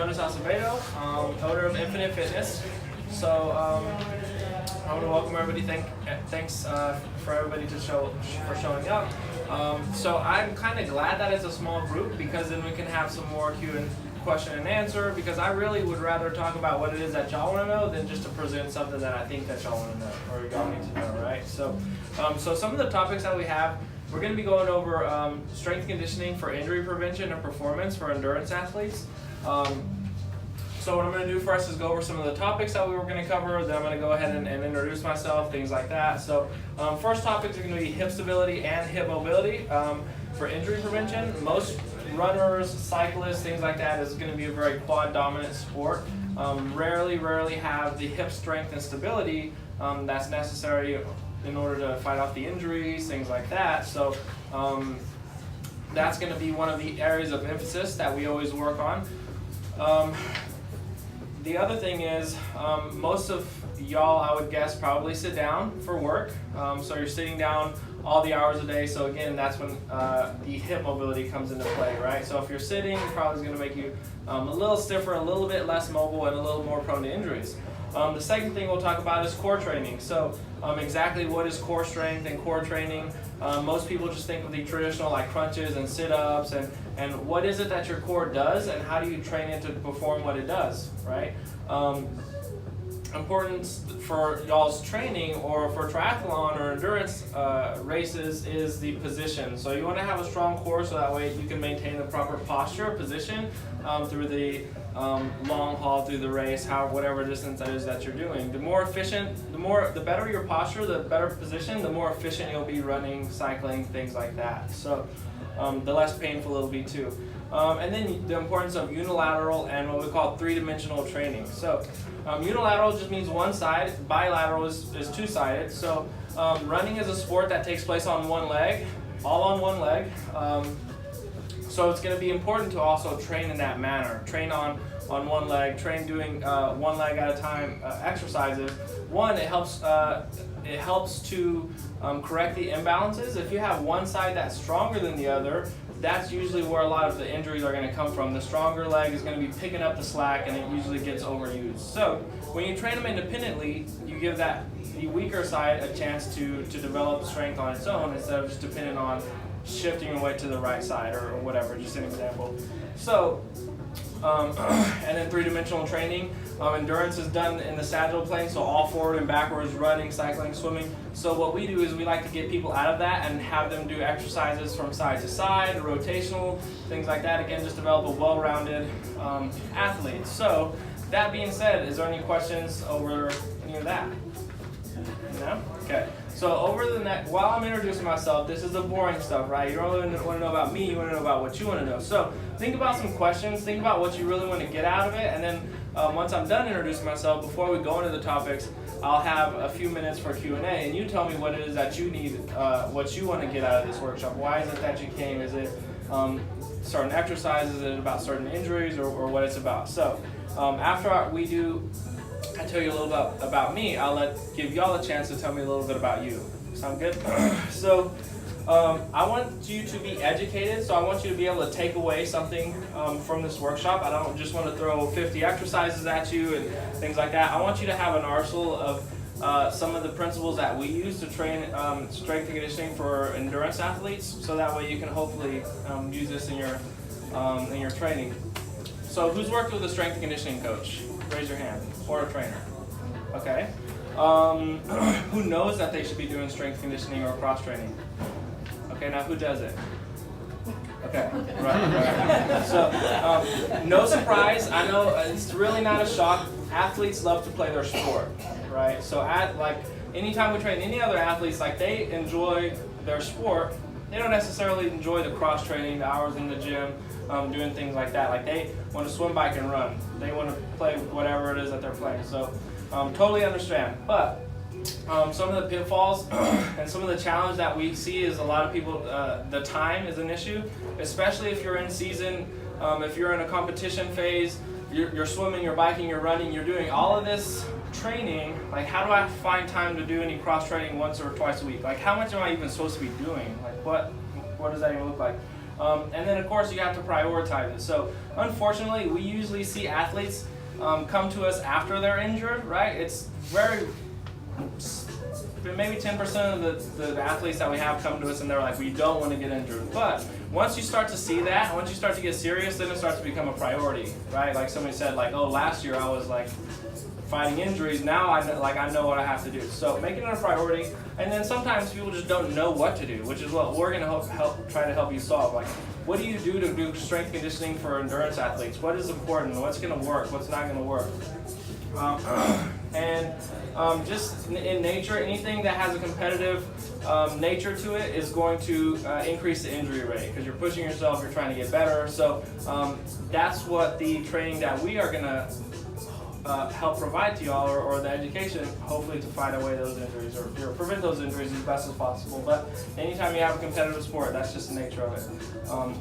Leonard Acevedo, owner of Infinite Fitness. So I want to welcome everybody. Thanks for everybody for showing up. So I'm kind of glad that it's a small group, because then we can have some more question and answer, because I really would rather talk about what it is that y'all want to know than just to present something that I think that y'all want to know or y'all need to know, right? So some of the topics that we have, we're going to be going over strength conditioning for injury prevention and performance for endurance athletes. So what I'm going to do first is go over some of the topics that we were going to cover, then I'm going to go ahead and introduce myself, things like that. So first topics are going to be hip stability and hip mobility for injury prevention. Most runners, cyclists, things like that is going to be a very quad dominant sport. Rarely have the hip strength and stability that's necessary in order to fight off the injuries, things like that. So that's going to be one of the areas of emphasis that we always work on. The other thing is, most of y'all, I would guess, probably sit down for work. So you're sitting down all the hours a day. So again, that's when the hip mobility comes into play, right? So if you're sitting, it probably is going to make you a little stiffer, a little bit less mobile, and a little more prone to injuries. The second thing we'll talk about is core training. So exactly what is core strength and core training? Most people just think of the traditional like crunches and sit-ups, and what is it that your core does, and how do you train it to perform what it does, right? Important for y'all's training or for triathlon or endurance races is the position. So you want to have a strong core so that way you can maintain the proper posture, position through the long haul, through the race, whatever distance that is that you're doing. The better your posture, the better position, the more efficient you'll be running, cycling, things like that. So the less painful it'll be too. And then the importance of unilateral and what we call three-dimensional training. So unilateral just means one side, bilateral is two-sided. So running is a sport that takes place on one leg, all on one leg. So it's going to be important to also train in that manner. Train on one leg, train doing one leg at a time exercises. One, it helps to correct the imbalances. If you have one side that's stronger than the other, that's usually where a lot of the injuries are going to come from. The stronger leg is going to be picking up the slack, and it usually gets overused. So when you train them independently, you give the weaker side a chance to develop strength on its own, instead of just depending on shifting your weight to the right side or whatever, just an example. So, and then three-dimensional training. Endurance is done in the sagittal plane, so all forward and backwards, running, cycling, swimming. So what we do is we like to get people out of that and have them do exercises from side to side, rotational, things like that. Again, just develop a well-rounded athlete. So that being said, is there any questions over any of that? No? Okay. So while I'm introducing myself, this is the boring stuff, right? You don't really want to know about me, you want to know about what you want to know. So think about some questions, think about what you really want to get out of it, and then once I'm done introducing myself, before we go into the topics, I'll have a few minutes for Q&A, and you tell me what it is that you need, what you want to get out of this workshop. Why is it that you came? Is it certain exercises? Is it about certain injuries, or what it's about? So after I tell you a little bit about me, I'll give y'all a chance to tell me a little bit about you. Sound good? So I want you to be educated, so I want you to be able to take away something from this workshop. I don't just want to throw 50 exercises at you and things like that. I want you to have an arsenal of some of the principles that we use to train strength and conditioning for endurance athletes, so that way you can hopefully use this in your training. So who's worked with a strength and conditioning coach? Raise your hand. Or a trainer. Okay. Who knows that they should be doing strength conditioning or cross training? Okay, now who does it? Okay, right. So, no surprise. I know it's really not a shock. Athletes love to play their sport, right? So, anytime we train any other athletes, like they enjoy their sport. They don't necessarily enjoy the cross training, the hours in the gym, doing things like that. Like they want to swim, bike, and run. They want to play whatever it is that they're playing. So totally understand. But some of the pitfalls and some of the challenge that we see is a lot of people, the time is an issue, especially if you're in season, if you're in a competition phase, you're swimming, you're biking, you're running, you're doing all of this training. Like, how do I find time to do any cross training once or twice a week? Like, how much am I even supposed to be doing? Like, what does that even look like? And then of course you have to prioritize it. So unfortunately, we usually see athletes come to us after they're injured, right? It's very, maybe 10% of the athletes that we have come to us and they're like, we don't want to get injured. But once you start to see that, once you start to get serious, then it starts to become a priority, right? Like somebody said, like, oh, last year I was like fighting injuries. Now I know what I have to do. So making it a priority, and then sometimes people just don't know what to do, which is what we're going to try to help you solve. Like, what do you do to do strength conditioning for endurance athletes? What is important? What's going to work? What's not going to work? Just in nature, anything that has a competitive nature to it is going to increase the injury rate because you're pushing yourself, you're trying to get better. So that's what the training that we are going to help provide to y'all, or the education, hopefully to fight away those injuries or prevent those injuries as best as possible. But anytime you have a competitive sport, that's just the nature of it.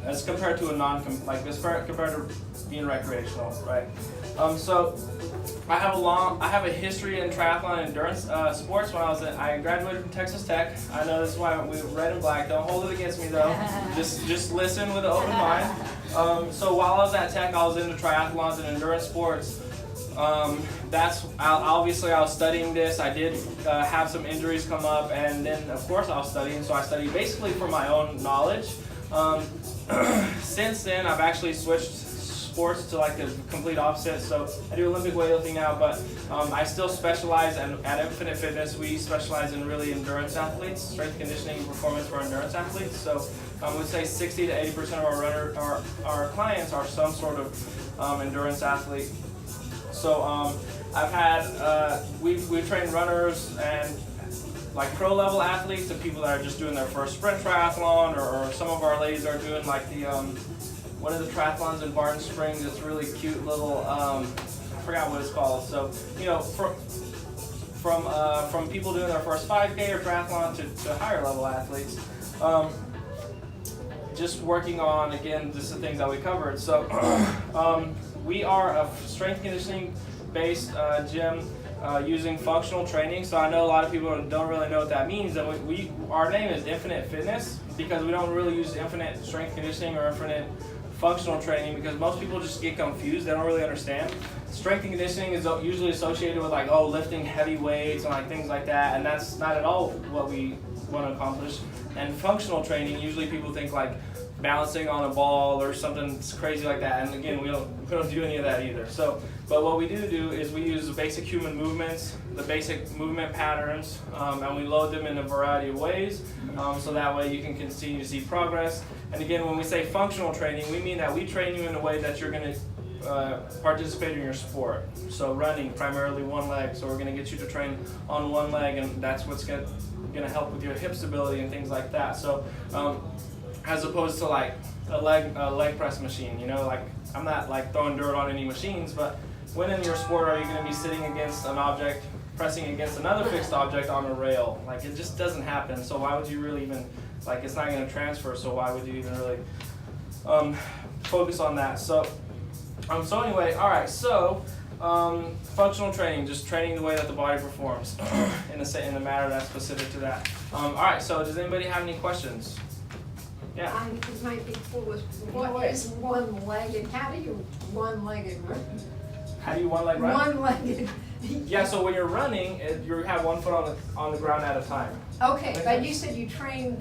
As compared to compared to being recreational, right? So I have a history in triathlon and endurance sports. I graduated from Texas Tech. I know this is why we're red and black. Don't hold it against me though. just listen with an open mind. So while I was at Tech, I was into triathlons and endurance sports. Obviously I was studying this. I did have some injuries come up, and then of course I was studying. So I studied basically for my own knowledge. Since then, I've actually switched sports to like the complete opposite. So I do Olympic weightlifting now, but I still specialize at Infinite Fitness. We specialize in really endurance athletes, strength conditioning, performance for endurance athletes. So I would say 60 to 80% of our clients are some sort of endurance athlete. So I've had we've trained runners and like pro level athletes and people that are just doing their first sprint triathlon, or some of our ladies are doing like the one of the triathlons in Barton Springs. It's really cute little I forgot what it's called. So from people doing their first 5K or triathlon to higher level athletes, just working on, again, just the things that we covered. So we are a strength conditioning based gym using functional training. So I know a lot of people don't really know what that means, and our name is Infinite Fitness because we don't really use infinite strength conditioning or infinite functional training, because most people just get confused. They don't really understand. Strength and conditioning is usually associated with like, oh, lifting heavy weights and like things like that, and that's not at all what we want to accomplish. And functional training, usually people think like balancing on a ball or something crazy like that, and again, we don't do any of that either. So, but what we do is we use the basic human movements, the basic movement patterns, and we load them in a variety of ways, so that way you can continue to see progress. And again, when we say functional training, we mean that we train you in a way that you're going to participate in your sport. So running, primarily one leg, so we're going to get you to train on one leg, and that's what's going to help with your hip stability and things like that. So as opposed to like a leg press machine, like I'm not like throwing dirt on any machines, but when in your sport are you going to be sitting against an object, pressing against another fixed object on a rail? Like, it just doesn't happen. So why would you really even, like, it's not going to transfer, so why would you even really focus on that? So anyway, all right, so functional training, just training the way that the body performs in a manner that's specific to that. All right, so does anybody have any questions? Yeah. It might be foolish. What is one-legged? How do you one-legged run? How do you one-leg run? One-legged. Yeah, so when you're running, you have one foot on the ground at a time. Okay, but you said you train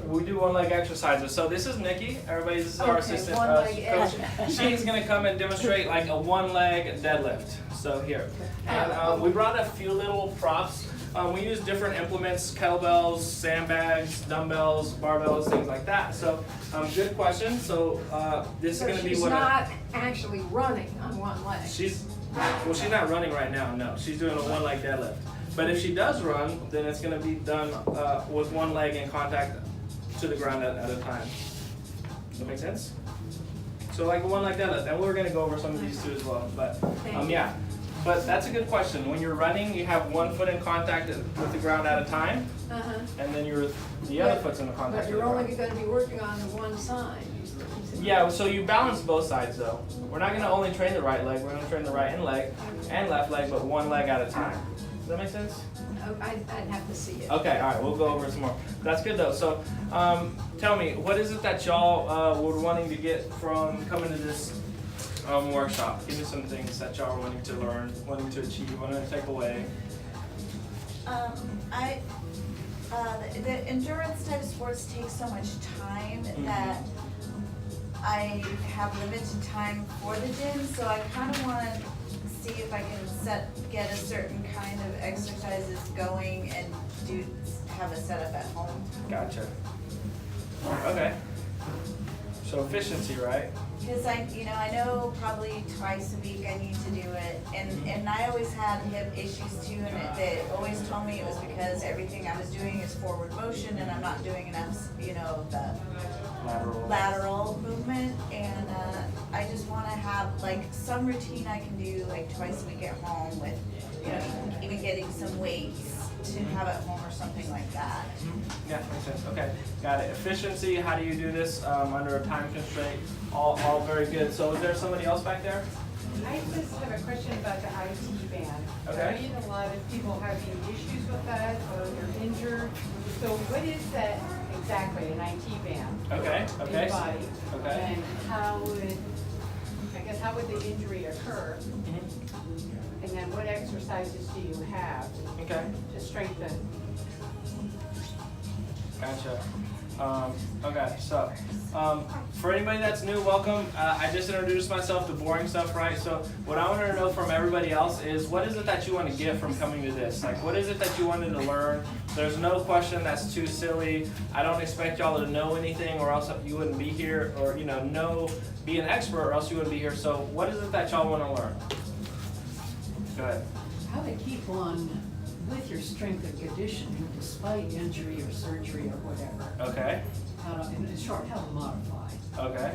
we do one-leg exercises. So this is Nikki. Everybody, this is our assistant coach. She's going to come and demonstrate like a one-leg deadlift. So here. And we brought a few little props. We use different implements, kettlebells, sandbags, dumbbells, barbells, things like that. So good question. So this is going to be what... She's not actually running on one leg. She's not running right now, no. She's doing a one-leg deadlift. But if she does run, then it's going to be done with one leg in contact to the ground at a time. Does that make sense? So like a one-leg deadlift. And we're going to go over some of these too as well. But yeah. But that's a good question. When you're running, you have one foot in contact with the ground at a time, and then the other foot's in the contact. But you're only going to be working on the one side. Yeah, so you balance both sides though. We're not going to only train the right leg. We're going to train the right and left leg, but one leg at a time. Does that make sense? Oh, I'd have to see it. Okay, all right, we'll go over some more. That's good though. So, tell me, what is it that y'all were wanting to get from coming to this workshop? Give me some things that y'all are wanting to learn, wanting to achieve, wanting to take away. The endurance type sports take so much time that I have limited time for the gym, so I kind of want to see if I can get a certain kind of exercises going and have a setup at home. Gotcha. Okay. So efficiency, right? Because I know probably twice a week I need to do it, and I always had hip issues too, and they always told me it was because everything I was doing is forward motion, and I'm not doing enough, of the lateral movement, and I just want to have like some routine I can do like twice a week at home with, even getting some weights to have at home or something like that. Yeah, makes sense. Okay, got it. Efficiency, how do you do this under a time constraint? All very good. So is there somebody else back there? I just have a question about the IT band. Okay. I read a lot of people having issues with that, or they're injured. So what is that exactly, an IT band? Okay, In okay. the body? Okay. And how would the injury occur? And then what exercises do you have Okay, to strengthen? gotcha. Okay, so for anybody that's new, welcome. I just introduced myself, the boring stuff, right? So what I wanted to know from everybody else is, what is it that you want to get from coming to this? Like, what is it that you wanted to learn? There's no question that's too silly. I don't expect y'all to know anything, or else you wouldn't be here, or be an expert, or else you wouldn't be here. So what is it that y'all want to learn? Go ahead. How to keep on with your strength and conditioning despite injury or surgery or whatever. Okay. In short, how to modify. Okay.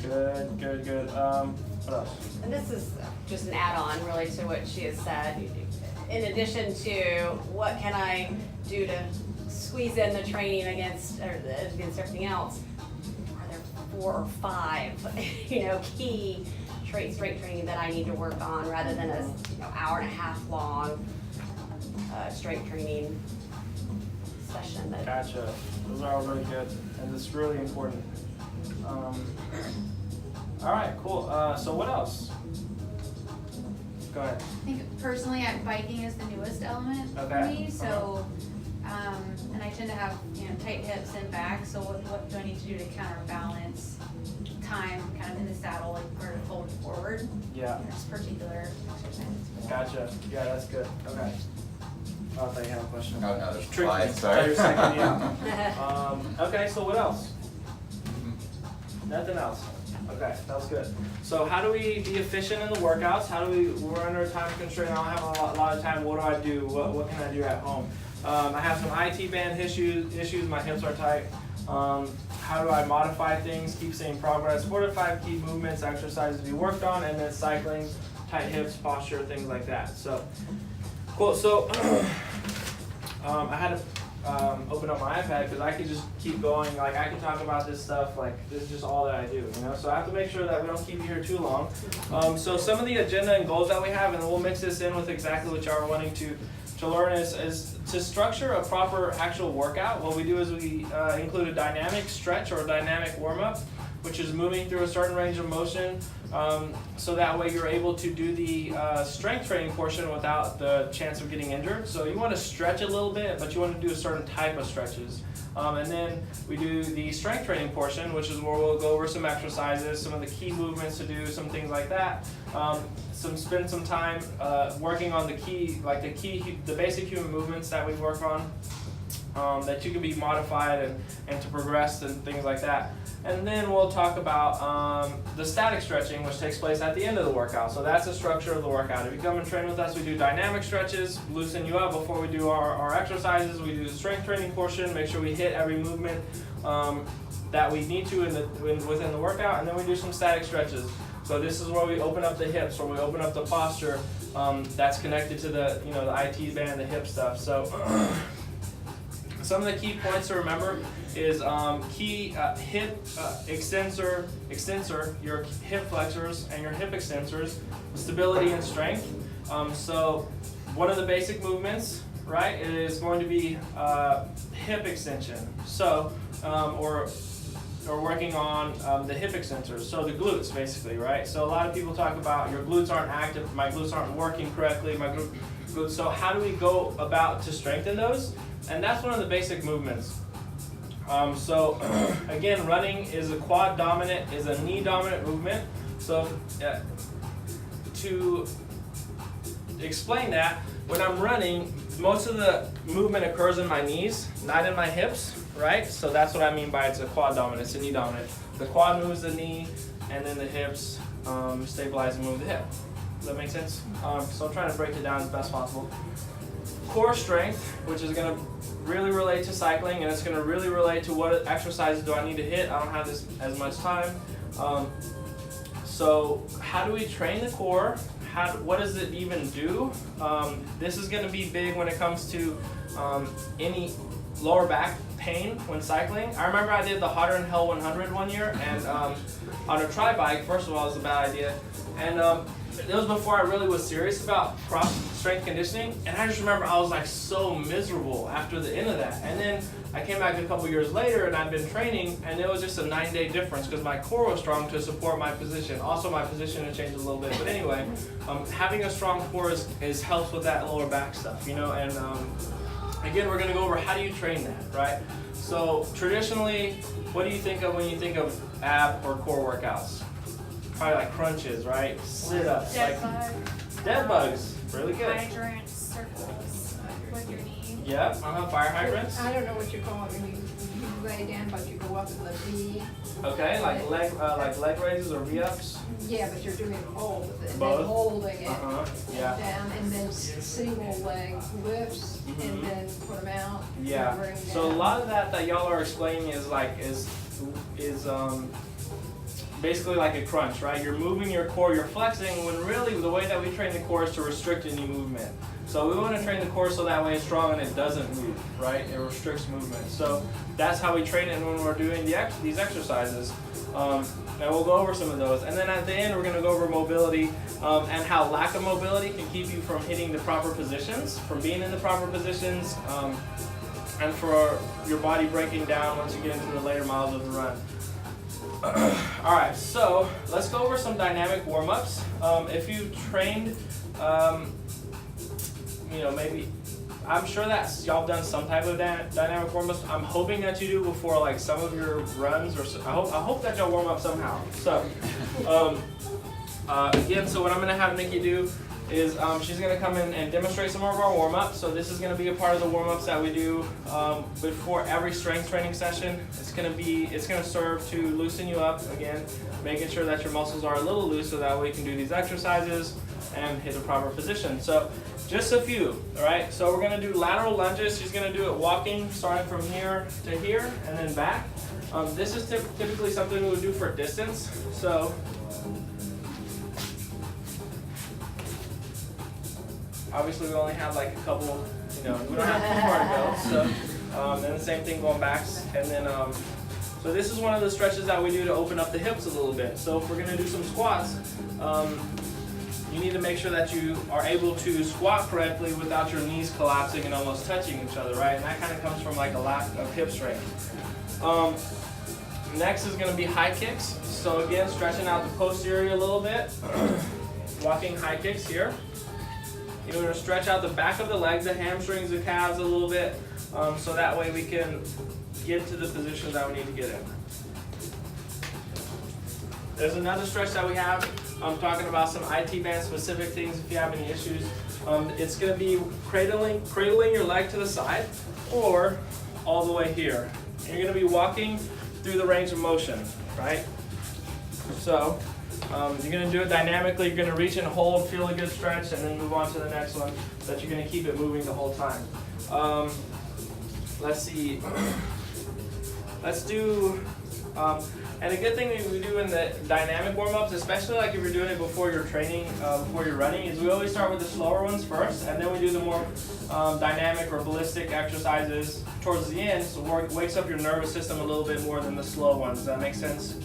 Good. What else? And this is just an add-on really to what she has said. In addition to what can I do to squeeze in the training against everything else, are there 4 or 5, key strength training that I need to work on rather than a hour and a half long strength training session. Gotcha. Those are all really good, and it's really important. All right, cool. So what else? Go ahead. I think personally, biking is the newest element for Okay. me. So, and I tend to have tight hips and back. So what do I need to do to counterbalance time, kind of in the saddle, like where to fold forward? Yeah. There's particular exercises for that. Gotcha. Yeah, that's good. Okay. Oh, I thought you had a question. Oh, no, there's Trick five, me. sorry. You're second, yeah. Okay, so what else? Nothing else. Okay, that was good. So how do we be efficient in the workouts? We're under a time constraint, I don't have a lot of time. What do I do? What can I do at home? I have some IT band issues, my hips are tight. How do I modify things, keep seeing progress? 4 to 5 key movements, exercises to be worked on, and then cycling, tight hips, posture, things like that. So, cool. So, I had to open up my iPad because I could just keep going. Like, I can talk about this stuff. Like, this is just all that I do, So I have to make sure that we don't keep you here too long. So some of the agenda and goals that we have, and we'll mix this in with exactly what y'all are wanting to learn is to structure a proper actual workout. What we do is we include a dynamic stretch or a dynamic warm-up, which is moving through a certain range of motion, so that way you're able to do the strength training portion without the chance of getting injured. So you want to stretch a little bit, but you want to do a certain type of stretches. And then we do the strength training portion, which is where we'll go over some exercises, some of the key movements to do, some things like that. Spend some time working on the basic human movements that we work on, that you can be modified and to progress and things like that. And then we'll talk about the static stretching, which takes place at the end of the workout. So that's the structure of the workout. If you come and train with us, we do dynamic stretches, loosen you up before we do our exercises. We do the strength training portion, make sure we hit every movement that we need to within the workout, and then we do some static stretches. So this is where we open up the hips, where we open up the posture that's connected to the the IT band, the hip stuff. So some of the key points to remember is hip extensor, your hip flexors and your hip extensors, stability and strength. So one of the basic movements, right, is going to be hip extension. So, or working on the hip extensors, so the glutes basically, right? So a lot of people talk about your glutes aren't active, my glutes aren't working correctly, my glutes. So how do we go about to strengthen those? And that's one of the basic movements. So again, running is a quad dominant, is a knee dominant movement. So to explain that, when I'm running, most of the movement occurs in my knees, not in my hips, right? So that's what I mean by it's a quad dominant, it's a knee dominant. The quad moves the knee, and then the hips stabilize and move the hip. Does that make sense? So I'm trying to break it down as best possible. Core strength, which is going to really relate to cycling, and it's going to really relate to what exercises do I need to hit. I don't have this as much time. So how do we train the core? What does it even do? This is going to be big when it comes to any lower back pain when cycling. I remember I did the Hotter Than Hell 100 one year, and on a tri-bike. First of all, it was a bad idea, and it was before I really was serious about cross strength conditioning, and I just remember I was like so miserable after the end of that. And then I came back a couple years later, and I'd been training, and it was just a 9-day difference because my core was strong to support my position. Also, my position had changed a little bit, but anyway, having a strong core is helps with that lower back stuff, you know. And again, we're going to go over how do you train that, right? So traditionally, what do you think of when you think of ab or core workouts? Probably like crunches, right? Sit-ups, Dead like bug. dead bugs. Really good. Hydrants, circles with your knee. Yep, fire hydrants. I don't know what you call it when you lay down, but you go up in the V. Okay, like leg raises or V-ups. Yeah, but you're doing both, and Both? then holding it Yeah. down, and then single leg lifts, and then put them out. and Yeah. bring them So a down. lot of that y'all are explaining is basically like a crunch, right? You're moving your core, you're flexing, when really the way that we train the core is to restrict any movement. So we want to train the core so that way it's strong and it doesn't move, right? It restricts movement. So that's how we train it when we're doing these exercises. And we'll go over some of those. And then at the end, we're going to go over mobility and how lack of mobility can keep you from hitting the proper positions, from being in the proper positions, and for your body breaking down once you get into the later miles of the run. Alright, so let's go over some dynamic warm-ups. If you trained, maybe, I'm sure that y'all have done some type of dynamic warm-ups. I'm hoping that you do before like some of your runs, or I hope that y'all warm up somehow. So, again, so what I'm going to have Nikki do is she's going to come in and demonstrate some of our warm-ups. So this is going to be a part of the warm-ups that we do before every strength training session. It's going to serve to loosen you up, again, making sure that your muscles are a little loose so that way you can do these exercises and hit a proper position. So just a few, all right? So we're going to do lateral lunges. She's going to do it walking, starting from here to here and then back. This is typically something we would do for distance. So obviously we only have like a couple, we don't have too far to go. So then the same thing going back, and then so this is one of the stretches that we do to open up the hips a little bit. So if we're going to do some squats, you need to make sure that you are able to squat correctly without your knees collapsing and almost touching each other, right? And that kind of comes from like a lack of hip strength. Next is going to be high kicks. So again, stretching out the posterior a little bit, walking high kicks here. You're going to stretch out the back of the legs, the hamstrings, the calves a little bit, so that way we can get to the position that we need to get in. There's another stretch that we have. I'm talking about some IT band specific things if you have any issues. It's going to be cradling your leg to the side or all the way here. And you're going to be walking through the range of motion, right? So you're going to do it dynamically. You're going to reach and hold, feel a good stretch, and then move on to the next one. But you're going to keep it moving the whole time. Let's see. Let's do, and a good thing we do in the dynamic warm-ups, especially like if you're doing it before you're training, before you're running, is we always start with the slower ones first, and then we do the more dynamic or ballistic exercises towards the end, so it wakes up your nervous system a little bit more than the slow ones. Does that make sense?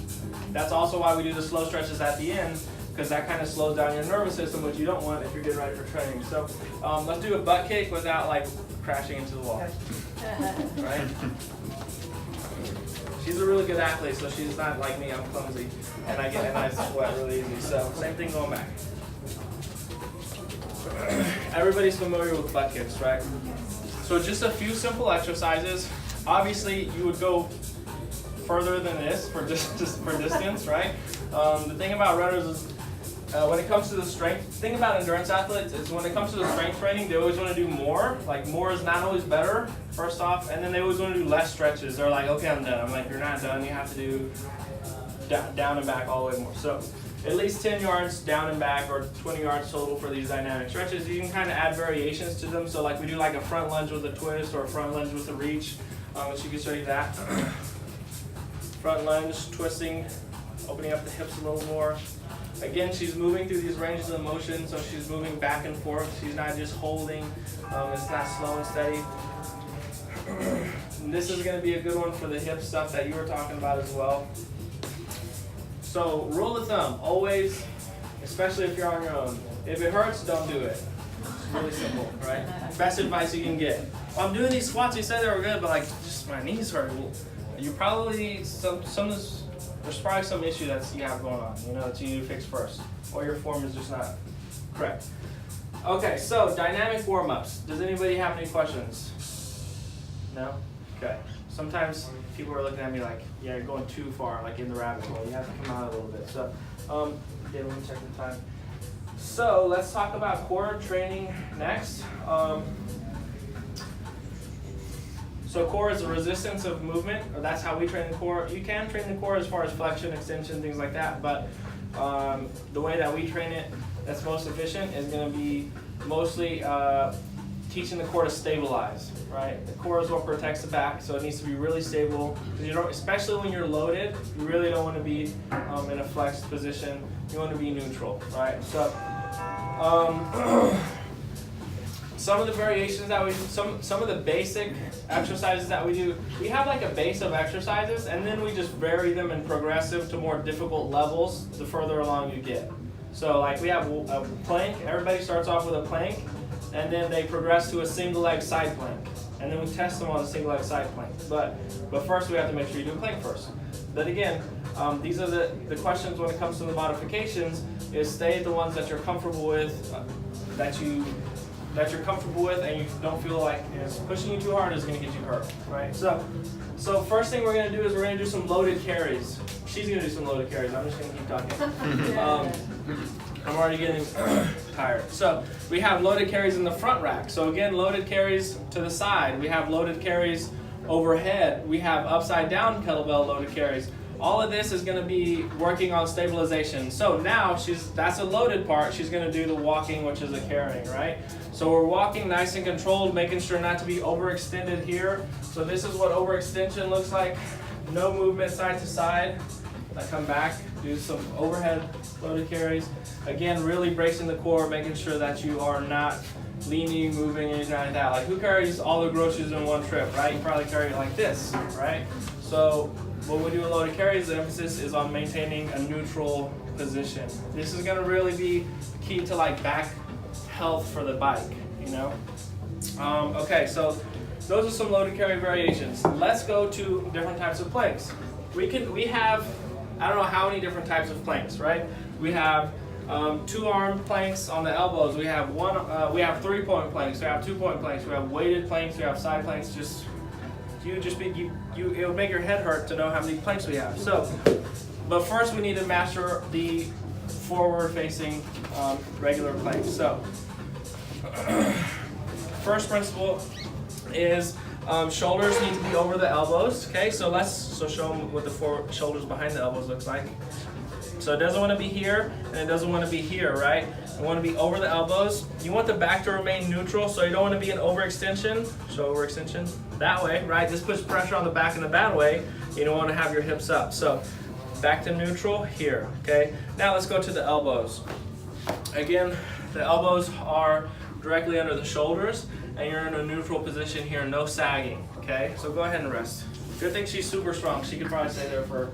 That's also why we do the slow stretches at the end, because that kind of slows down your nervous system, which you don't want if you're getting ready for training. So let's do a butt kick without like crashing into the wall, right? She's a really good athlete, so she's not like me. I'm clumsy, and I sweat really easy. So same thing going back. Everybody's familiar with butt kicks, right? So just a few simple exercises. Obviously, you would go further than this for distance, right? The thing about runners is when it comes to the strength, the thing about endurance athletes is when it comes to the strength training, they always want to do more. Like more is not always better, first off, and then they always want to do less stretches. They're like, okay, I'm done. I'm like, you're not done. You have to do down and back all the way more. So at least 10 yards down and back, or 20 yards total for these dynamic stretches. You can kind of add variations to them. So like we do like a front lunge with a twist or a front lunge with a reach. So you can show you that. Front lunge, twisting, opening up the hips a little more. Again, she's moving through these ranges of motion, so she's moving back and forth. She's not just holding. It's not slow and steady. And this is going to be a good one for the hip stuff that you were talking about as well. So rule of thumb, always, especially if you're on your own, if it hurts, don't do it. It's really simple, right? Best advice you can get. Well, I'm doing these squats, you said they were good, but like, just my knees hurt. Well, you probably, there's probably some issue that you have going on, that you need to fix first. Or your form is just not correct. Okay, so dynamic warm-ups. Does anybody have any questions? No? Okay. Sometimes people are looking at me like, yeah, you're going too far, like in the rabbit hole. You have to come out a little bit. So, yeah, let me check the time. So let's talk about core training next. So core is the resistance of movement, or that's how we train the core. You can train the core as far as flexion, extension, things like that, but the way that we train it that's most efficient is going to be mostly teaching the core to stabilize, right? The core is what protects the back, so it needs to be really stable. Because you don't, especially when you're loaded, you really don't want to be in a flexed position. You want to be neutral, right? So some of the variations that we do, some of the basic exercises that we do, we have like a base of exercises, and then we just vary them in progressive to more difficult levels the further along you get. So like we have a plank, everybody starts off with a plank, and then they progress to a single leg side plank. And then we test them on a single leg side plank. But first we have to make sure you do a plank first. But again, these are the questions when it comes to the modifications, is stay at the ones that you're comfortable with, that you're comfortable with, and you don't feel like pushing you too hard is going to get you hurt, right? So first thing we're going to do is we're going to do some loaded carries. She's going to do some loaded carries. I'm just going to keep talking. I'm already getting tired. So we have loaded carries in the front rack. So again, loaded carries to the side. We have loaded carries overhead. We have upside down kettlebell loaded carries. All of this is going to be working on stabilization. So now that's a loaded part. She's going to do the walking, which is a carrying, right? So we're walking nice and controlled, making sure not to be overextended here. So this is what overextension looks like. No movement side to side. I come back, do some overhead loaded carries. Again, really bracing the core, making sure that you are not leaning, moving, anything like that. Like who carries all the groceries in one trip, right? You probably carry it like this, right? So when we do a loaded carries, the emphasis is on maintaining a neutral position. This is gonna really be key to like back health for the bike, Okay, so those are some loaded carry variations. Let's go to different types of planks. We have, I don't know how many different types of planks, right? We have 2-arm planks on the elbows. We have 3-point planks. We have 2-point planks. We have weighted planks. We have side planks. It would make your head hurt to know how many planks we have. So, but first we need to master the forward-facing regular planks. So, first principle is shoulders need to be over the elbows. Okay, so show them what the shoulders behind the elbows looks like. So it doesn't want to be here, and it doesn't want to be here, right? You want to be over the elbows. You want the back to remain neutral, so you don't want to be an overextension. Show overextension that way, right? This puts pressure on the back in a bad way. You don't want to have your hips up. So back to neutral here, okay? Now let's go to the elbows. Again, the elbows are directly under the shoulders, and you're in a neutral position here, no sagging, okay? So go ahead and rest. Good thing she's super strong. She could probably stay there for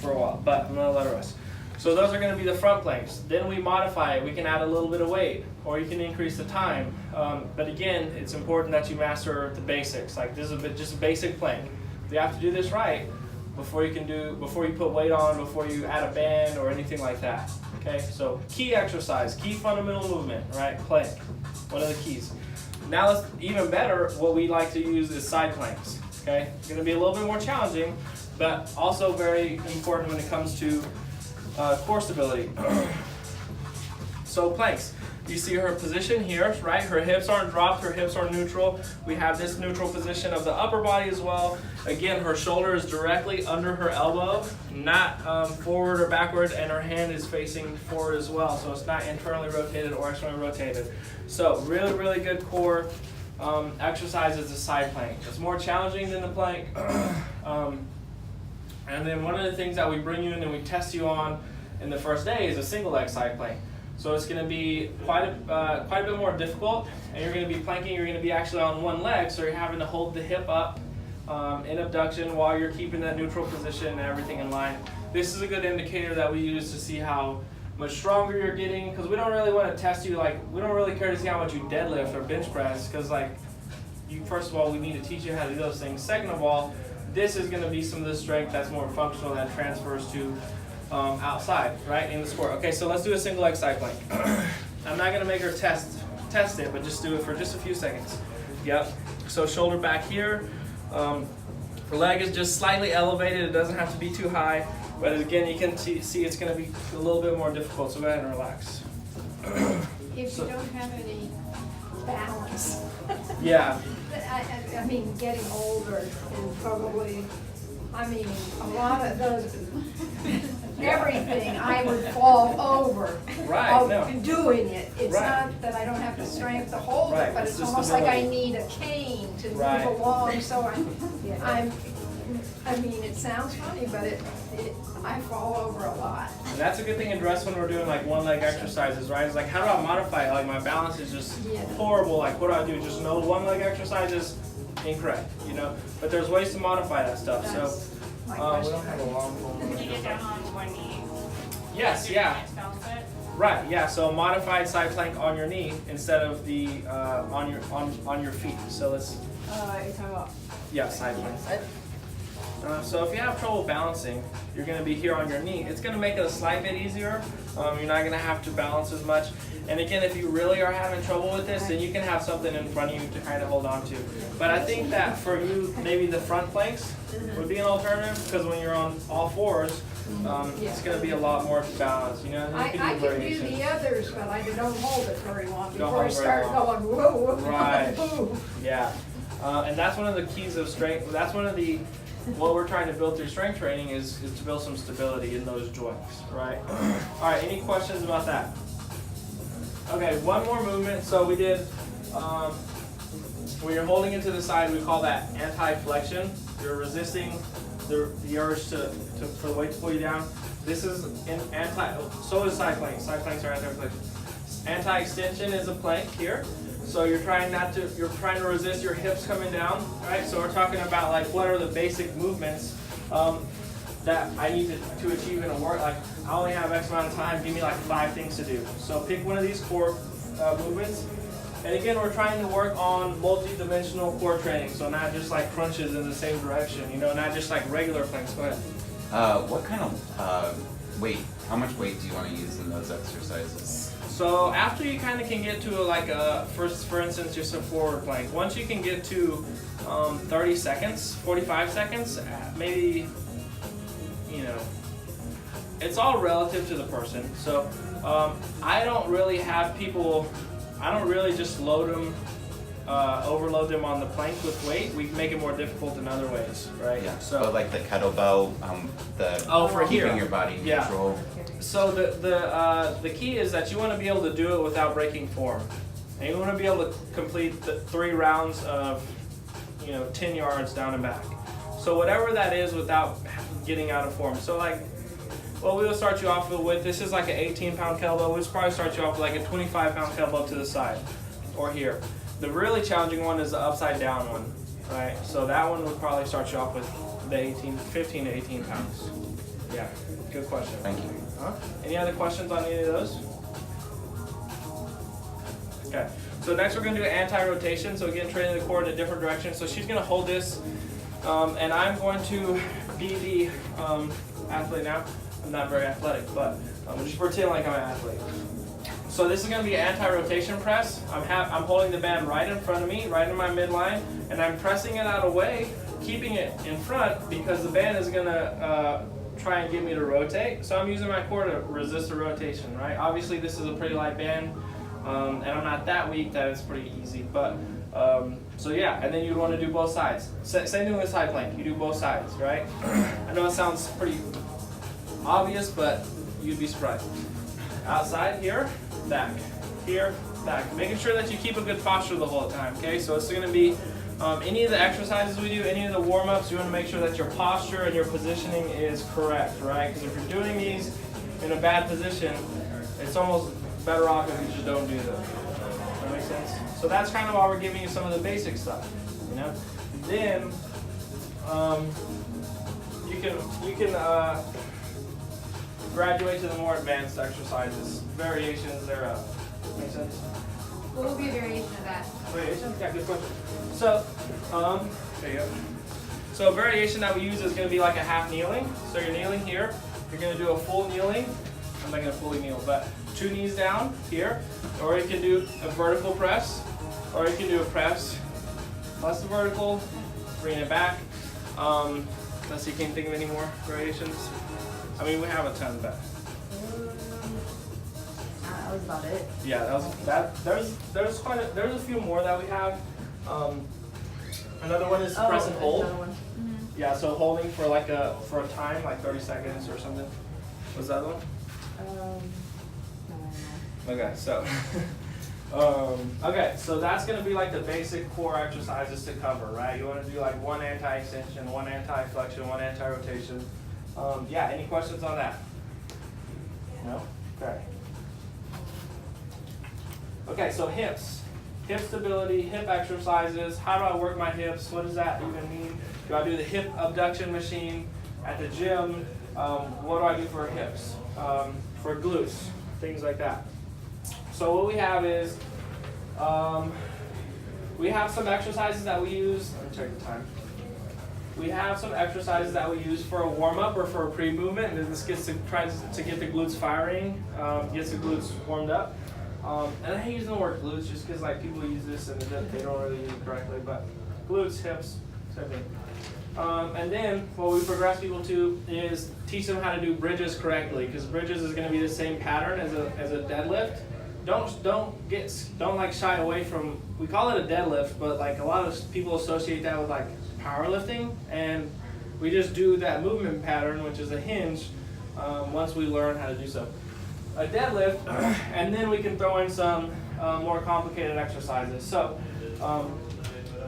a while, but I'm gonna let her rest. So those are going to be the front planks. Then we modify it. We can add a little bit of weight, or you can increase the time. But again, it's important that you master the basics. Like this is just a basic plank. You have to do this right before you put weight on, before you add a band or anything like that. Okay, so key exercise, key fundamental movement, right? Plank, one of the keys. Now let's, even better, what we like to use is side planks. Okay, it's going to be a little bit more challenging, but also very important when it comes to core stability. So planks, you see her position here, right? Her hips aren't dropped, her hips are neutral. We have this neutral position of the upper body as well. Again, her shoulder is directly under her elbow, not forward or backward, and her hand is facing forward as well. So it's not internally rotated or externally rotated. So really, really good core exercise is the side plank. It's more challenging than the plank. And then one of the things that we bring you in and we test you on in the first day is a single leg side plank. So it's going to be quite a bit more difficult, and you're going to be planking. You're going to be actually on one leg, so you're having to hold the hip up in abduction while you're keeping that neutral position and everything in line. This is a good indicator that we use to see how much stronger you're getting, because we don't really want to test you. Like, we don't really care to see how much you deadlift or bench press, because like, first of all, we need to teach you how to do those things. Second of all, this is going to be some of the strength that's more functional that transfers to outside, right, in the sport. Okay, so let's do a single leg side plank. I'm not going to make her test it, but just do it for just a few seconds. Yep. So shoulder back here. Her leg is just slightly elevated. It doesn't have to be too high, but again, you can see it's going to be a little bit more difficult. So go ahead and relax. If you don't have any balance. Yeah. I mean, getting older and probably, I mean, a lot of those, everything, I would fall over. Right, no. Doing it. It's Right. not that I don't have the strength to hold Right, it, but it's it's the almost like I stability. need a cane to Right. move along, so I mean, it sounds funny, but I fall over a lot. And that's a good thing in dress when we're doing like one leg exercises, right? It's like, how do I modify it? Like my balance is just horrible. Like what do I do? Just know one leg exercises, incorrect, you know? But there's ways to modify that stuff. That's my We question. don't have a long form. Can you get down on one knee? Yes, Do your yeah. hands balance it? Right, yeah. So modified side plank on your knee instead of the on your feet. So let's You're talking about side plank. So if you have trouble balancing, you're going to be here on your knee. It's going to make it a slight bit easier. You're not going to have to balance as much. And again, if you really are having trouble with this, then you can have something in front of you to kind of hold on to. But I think that for you, maybe the front planks would be an alternative, because when you're on all fours, it's going to be a lot more balanced. You know, you I can can do variations. the others, but I don't hold it very long Don't before I hold very start long. going, whoa, whoa, Right. whoa. Yeah, and that's one of the keys of strength. That's one of the, what we're trying to build through strength training is to build some stability in those joints, right? All right, any questions about that? Okay, one more movement. So we did, when you're holding it to the side, we call that anti-flexion. You're resisting the urge for the weight to pull you down. This is an so is side planks. Side planks are anti-flexion. Anti-extension is a plank here. So you're trying to resist your hips coming down, right? So we're talking about like what are the basic movements that I need to achieve in a work. Like I only have X amount of time, give me like 5 things to do. So pick one of these core movements. And again, we're trying to work on multi-dimensional core training. So not just like crunches in the same direction, you know, not just like regular planks. Go ahead. What kind of weight, how much weight do you want to use in those exercises? So after you kind of can get to like for instance, just a forward plank. Once you can get to 30 seconds, 45 seconds, maybe, you know, it's all relative to the person. So I don't really have people, I don't really just load them, overload them on the plank with weight. We make it more difficult in other ways, right? Yeah. So But like the kettlebell, for here. keeping your body Yeah. neutral. So the key is that you want to be able to do it without breaking form, and you want to be able to complete the 3 rounds of, 10 yards down and back. So whatever that is without getting out of form. So like, well, we will start you off with this is like an 18-pound kettlebell. We'll probably start you off with like a 25-pound kettlebell to the side, or here. The really challenging one is the upside down one, right? So that one would probably start you off with the 15 to 18 pounds. Yeah, good question. Thank you. Any other questions on any of those? Okay, so next we're going to do anti-rotation. So again, training the core in a different direction. So she's going to hold this, and I'm going to be the athlete now. I'm not very athletic, but just pretend like I'm an athlete. So this is going to be an anti-rotation press. I'm holding the band right in front of me, right in my midline, and I'm pressing it out of the way, keeping it in front because the band is going to try and get me to rotate. So I'm using my core to resist the rotation, right? Obviously this is a pretty light band, and I'm not that weak that it's pretty easy. But so yeah, and then you'd want to do both sides. Same thing with side plank. You do both sides, right? I know it sounds pretty obvious, but you'd be surprised. Outside here, back, here, back. Making sure that you keep a good posture the whole time, okay? So it's going to be any of the exercises we do, any of the warm-ups, you want to make sure that your posture and your positioning is correct, right? Because if you're doing these in a bad position, it's almost better off if you just don't do them. Does that make sense? So that's kind of why we're giving you some of the basic stuff, you know? Then you can graduate to the more advanced exercises, variations thereof. Make sense? What will be a variation of that? Variation? Yeah, good question. So, there you go. So a variation that we use is going to be like a half kneeling. So you're kneeling here. You're going to do a full kneeling. I'm not going to fully kneel, but 2 knees down here. Or you can do a vertical press. Or you can do a press plus the vertical, bring it back. Let's see, can you think of any more variations? I mean, we have a ton, but That was about it. yeah, there's a few more that we have. Another one is press and hold. Yeah, so holding for a time, like 30 seconds or something. What's the other one? Okay, so okay, so that's gonna be like the basic core exercises to cover, right? You want to do like 1 anti-extension, 1 anti-flexion, 1 anti-rotation. Yeah, any questions on that? No? Okay. Okay, so hips. Hip stability, hip exercises. How do I work my hips? What does that even mean? Do I do the hip abduction machine at the gym? What do I do for hips? For glutes, things like that. So what we have is, we have some exercises that we use. Let me check the time. We have some exercises that we use for a warm-up or for a pre-movement, and this gets to try to get the glutes firing, gets the glutes warmed up. And I hate using the word glutes just because like people use this and they don't really use it correctly, but glutes, hips, same thing. And then what we progress people to is teach them how to do bridges correctly, because bridges is going to be the same pattern as a deadlift. Don't like shy away from, we call it a deadlift, but like a lot of people associate that with like powerlifting, and we just do that movement pattern, which is a hinge, once we learn how to do so. A deadlift, and then we can throw in some more complicated exercises. So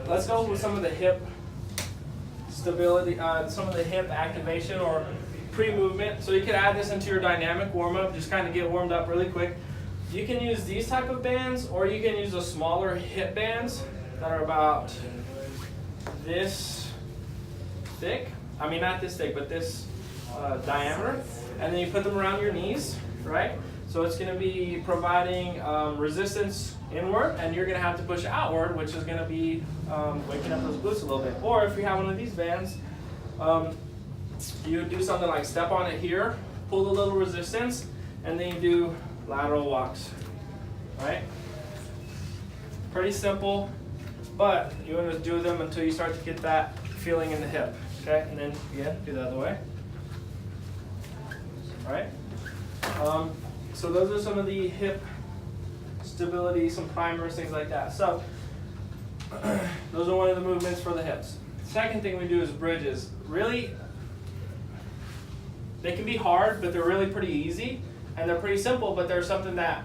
let's go with some of the hip stability, some of the hip activation or pre-movement. So you could add this into your dynamic warm-up, just kind of get warmed up really quick. You can use these type of bands, or you can use the smaller hip bands that are about this thick. I mean, not this thick, but this diameter. And then you put them around your knees, right? So it's going to be providing resistance inward, and you're going to have to push outward, which is going to be waking up those glutes a little bit. Or if you have one of these bands, you do something like step on it here, pull a little resistance, and then you do lateral walks, right? Pretty simple, but you want to do them until you start to get that feeling in the hip, okay? And then again, do the other way. All right? So those are some of the hip stability, some primers, things like that. So those are one of the movements for the hips. Second thing we do is bridges. Really, they can be hard, but they're really pretty easy, and they're pretty simple, but they're something that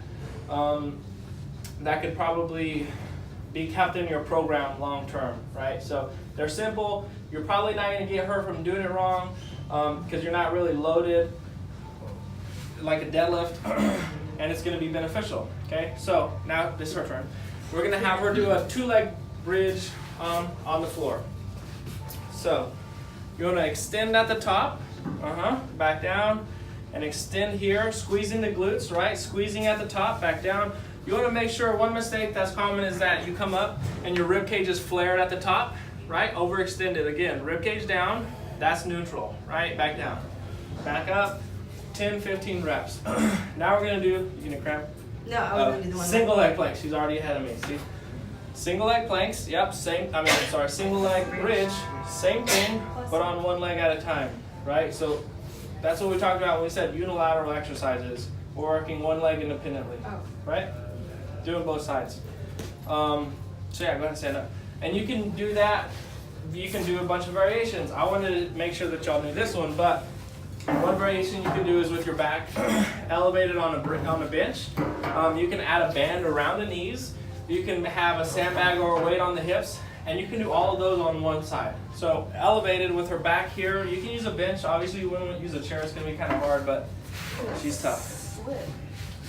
that could probably be kept in your program long term, right? So they're simple. You're probably not going to get hurt from doing it wrong because you're not really loaded like a deadlift, and it's going to be beneficial. Okay, so now this is her turn. We're going to have her do a 2-leg bridge on the floor. So you want to extend at the top, back down. and extend here, squeezing the glutes, right? Squeezing at the top, back down. You want to make sure, one mistake that's common is that you come up and your rib cage is flared at the top, right? Overextended. Again, rib cage down, that's neutral, right? Back down. Back up, 10, 15 reps. Now we're going to do, you gonna cramp? No, I was gonna do the one. Single leg planks. She's already ahead of me. See? Single leg planks. Yep. Single leg bridge. Same thing, but on one leg at a time. Right? So that's what we talked about when we said unilateral exercises. We're working one leg independently. Right? Doing both sides. So yeah, go ahead and stand up. And you can do that. You can do a bunch of variations. I wanted to make sure that y'all knew this one, but one variation you can do is with your back elevated on a bench. You can add a band around the knees. You can have a sandbag or a weight on the hips, and you can do all of those on one side. So elevated with her back here. You can use a bench. Obviously, you wouldn't use a chair. It's going to be kind of hard, but she's tough.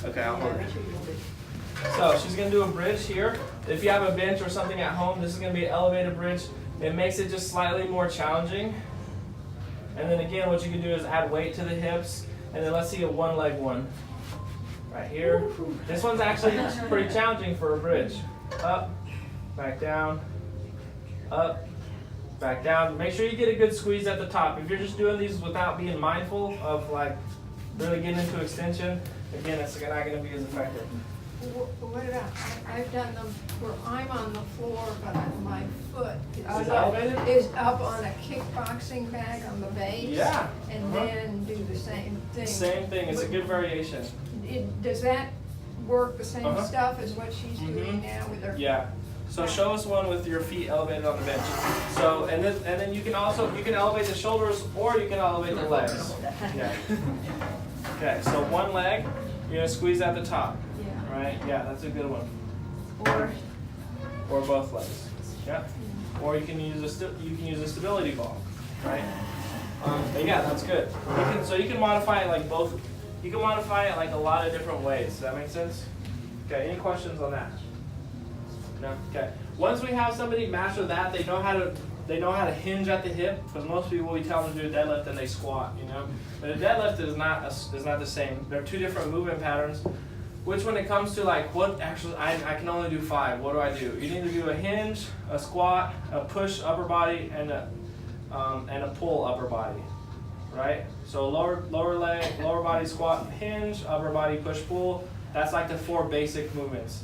Okay, I'll hold her. So she's going to do a bridge here. If you have a bench or something at home, this is going to be an elevated bridge. It makes it just slightly more challenging. And then again, what you can do is add weight to the hips. And then let's see a one leg one. Right here. This one's actually pretty challenging for a bridge. Up, back down, up, back down. Make sure you get a good squeeze at the top. If you're just doing these without being mindful of like really getting into extension, again, it's not going to be as effective. What about, I've done them where I'm on the floor, but my foot Is elevated? is up on a kickboxing bag on the base. Yeah. And then do the same thing. Same thing. It's a good variation. Does that work the same Uh-huh. stuff as what she's doing now with her? Yeah. So show us one with your feet elevated on the bench. So and then you can elevate the shoulders or you can elevate the legs. Yeah. Okay. So one leg, you're gonna squeeze at the top. Yeah. Right? Yeah, that's a good one. Or both legs. Yeah. Or you can use a stability ball. Right? But yeah, that's good. You can modify it like both. You can modify it like a lot of different ways. Does that make sense? Okay. Any questions on that? No. Okay. Once we have somebody master that, they know how to hinge at the hip. Because most people, we tell them to do a deadlift and they squat. You know. But a deadlift is not the same. They're two different movement patterns. Which, when it comes to like what actually, I can only do 5. What do I do? You need to do a hinge, a squat, a push upper body, and a pull upper body, right? So lower leg, lower body squat, hinge, upper body push pull. That's like the 4 basic movements.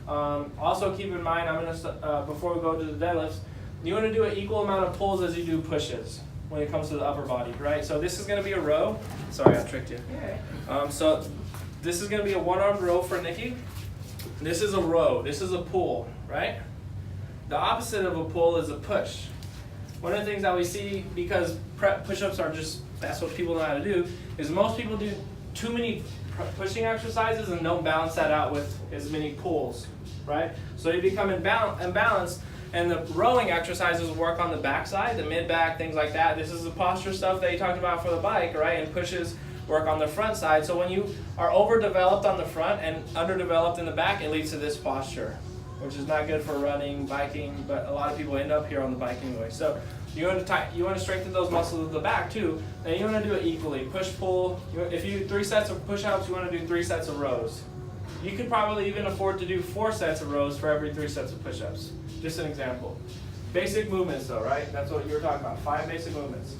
Also keep in mind, before we go to the deadlifts, you want to do an equal amount of pulls as you do pushes when it comes to the upper body, right? So this is going to be a row. Sorry, I tricked you. So this is going to be a one-armed row for Nikki. This is a row. This is a pull, right? The opposite of a pull is a push. One of the things that we see, because prep push-ups are just, that's what people know how to do, is most people do too many pushing exercises and don't balance that out with as many pulls, right? So you become imbalanced, and the rowing exercises work on the backside, the mid-back, things like that. This is the posture stuff that you talked about for the bike, right? And pushes work on the front side. So when you are overdeveloped on the front and underdeveloped in the back, it leads to this posture, which is not good for running, biking, but a lot of people end up here on the bike anyway. So you want to strengthen those muscles of the back too, and you want to do it equally. Push, pull. If you do 3 sets of push-ups, you want to do 3 sets of rows. You could probably even afford to do 4 sets of rows for every 3 sets of push-ups. Just an example. Basic movements though, right? That's what you were talking about, 5 basic movements.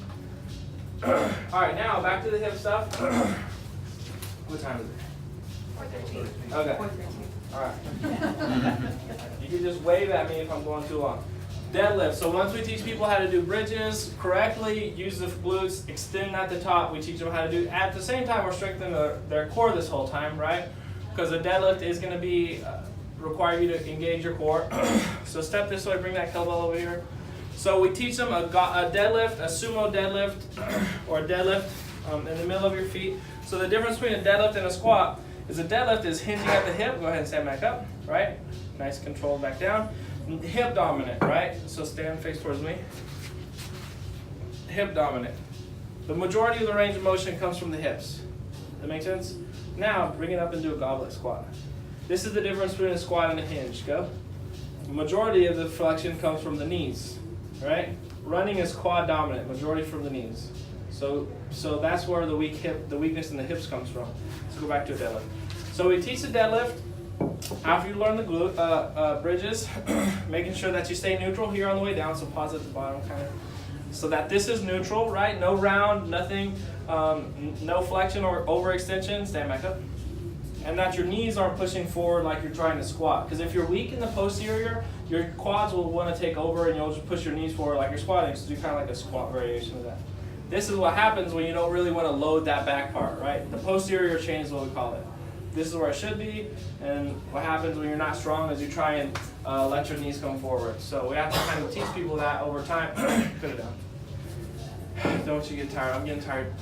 All right, now back to the hip stuff. What time is it? 4:13. Okay. All right. You can just wave at me if I'm going too long. Deadlift. So once we teach people how to do bridges correctly, use the glutes, extend at the top, we teach them how to do. At the same time, we're strengthening their core this whole time, right? Because a deadlift is going to be require you to engage your core. So step this way. Bring that kettlebell over here. So we teach them a deadlift, a sumo deadlift, or a deadlift in the middle of your feet. So the difference between a deadlift and a squat is a deadlift is hinging at the hip. Go ahead and stand back up, right? Nice control back down. Hip dominant, right? So stand face towards me. Hip dominant. The majority of the range of motion comes from the hips. That make sense? Now bring it up and do a goblet squat. This is the difference between a squat and a hinge. Go. The majority of the flexion comes from the knees. Right? Running is quad dominant, majority from the knees. So that's where the weakness in the hips comes from. Let's go back to a deadlift. So we teach the deadlift after you learn the bridges, making sure that you stay neutral here on the way down. So pause at the bottom, kind of, so that this is neutral, right? No round, nothing, no flexion or overextension. Stand back up. And that your knees aren't pushing forward like you're trying to squat. Because if you're weak in the posterior, your quads will want to take over and you'll just push your knees forward like you're squatting. So do kind of like a squat variation of that. This is what happens when you don't really want to load that back part, right? The posterior chain is what we call it. This is where it should be, and what happens when you're not strong is you try and let your knees come forward. So we have to kind of teach people that over time. Put it down. Don't you get tired. I'm getting tired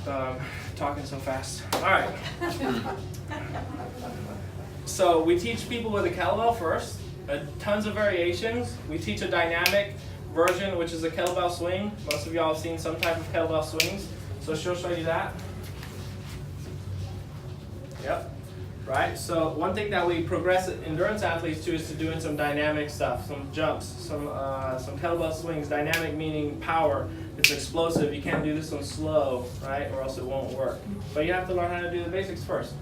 talking so fast. All right. So we teach people with a kettlebell first. Tons of variations. We teach a dynamic version, which is a kettlebell swing. Most of y'all have seen some type of kettlebell swings. So she'll show you that. Yep. Right? So one thing that we progress endurance athletes to is to doing some dynamic stuff, some jumps, some kettlebell swings. Dynamic meaning power. It's explosive. You can't do this one slow, right? Or else it won't work. But you have to learn how to do the basics first.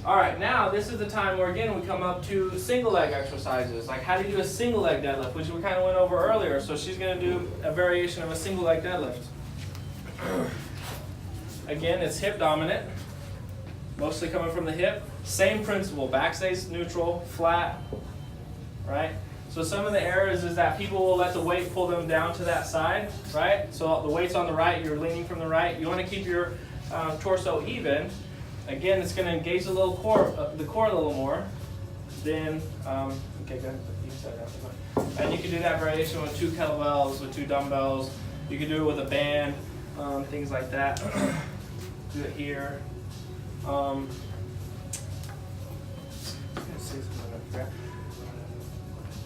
All right, now this is the time where again we come up to single leg exercises, like how do you do a single leg deadlift, which we kind of went over earlier. So she's going to do a variation of a single leg deadlift. Again, it's hip dominant, mostly coming from the hip. Same principle, back stays neutral, flat, right? So some of the errors is that people will let the weight pull them down to that side, right? So the weight's on the right, you're leaning from the right. You want to keep your torso even. Again, it's going to engage the core a little more. Then, okay, go ahead. You said that. And you can do that variation with 2 kettlebells, with 2 dumbbells. You can do it with a band, things like that. Do it here.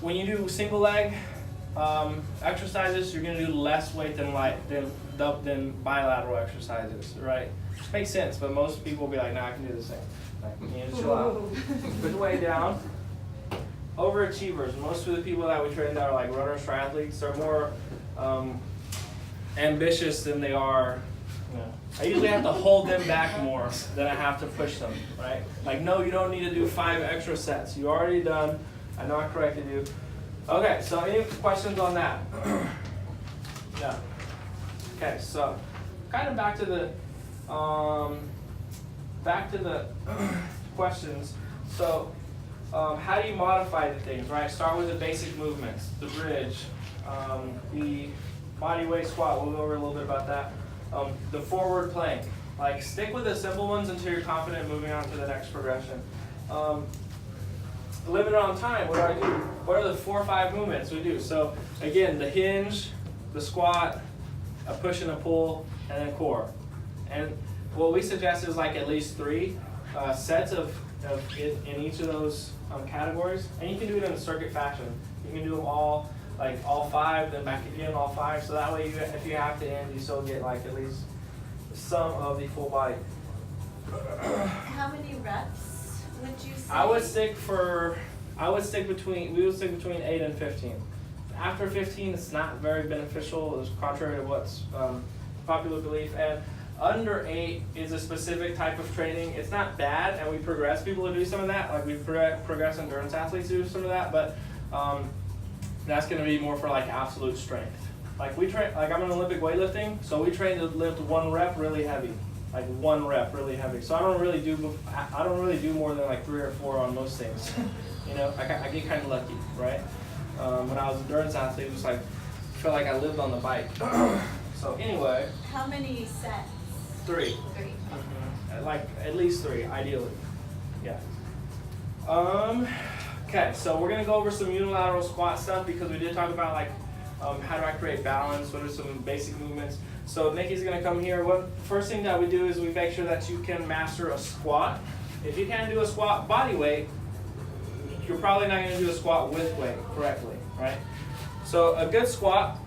When you do single leg exercises, you're going to do less weight than bilateral exercises, right? Which makes sense, but most people will be like, nah, I can do the same. Like, you need to chill out. Put the weight down. Overachievers. Most of the people that we train that are like runners, triathletes, are more ambitious than they are. You know. I usually have to hold them back more than I have to push them, right? Like, no, you don't need to do 5 extra sets. You already done. I know I corrected you. Okay, so any questions on that? Yeah. Okay, so kind of back to the questions. So how do you modify the things, right? Start with the basic movements, the bridge, the body weight squat. We'll go over a little bit about that. The forward plank. Like, stick with the simple ones until you're confident moving on to the next progression. Limited on time, what do I do? What are the 4 or 5 movements we do? So again, the hinge, the squat, a push and a pull, and then core. And what we suggest is like at least 3 sets of in each of those categories. And you can do it in a circuit fashion. You can do them all, like all 5, then back again, all 5. So that way, if you have to end, you still get like at least some of the full body. How many reps would you say? We would stick between 8 and 15. After 15, it's not very beneficial. It's contrary to what's popular belief. And under 8 is a specific type of training. It's not bad, and we progress people to do some of that. Like we progress endurance athletes to do some of that, but that's going to be more for like absolute strength. Like we train, like I'm in Olympic weightlifting, so we train to lift 1 rep really heavy. Like 1 rep really heavy. So I don't really do more than like 3 or 4 on most things. You know, I get kind of lucky, right? When I was an endurance athlete, it was like, I felt like I lived on the bike. So anyway. How many sets? 3. 3. Mm-hmm. Like at least 3, ideally. Yeah. Okay, so we're gonna go over some unilateral squat stuff because we did talk about like how do I create balance, what are some basic movements. So Nikki's gonna come here. First thing that we do is we make sure that you can master a squat. If you can't do a squat body weight, you're probably not gonna do a squat with weight correctly, right? So a good squat,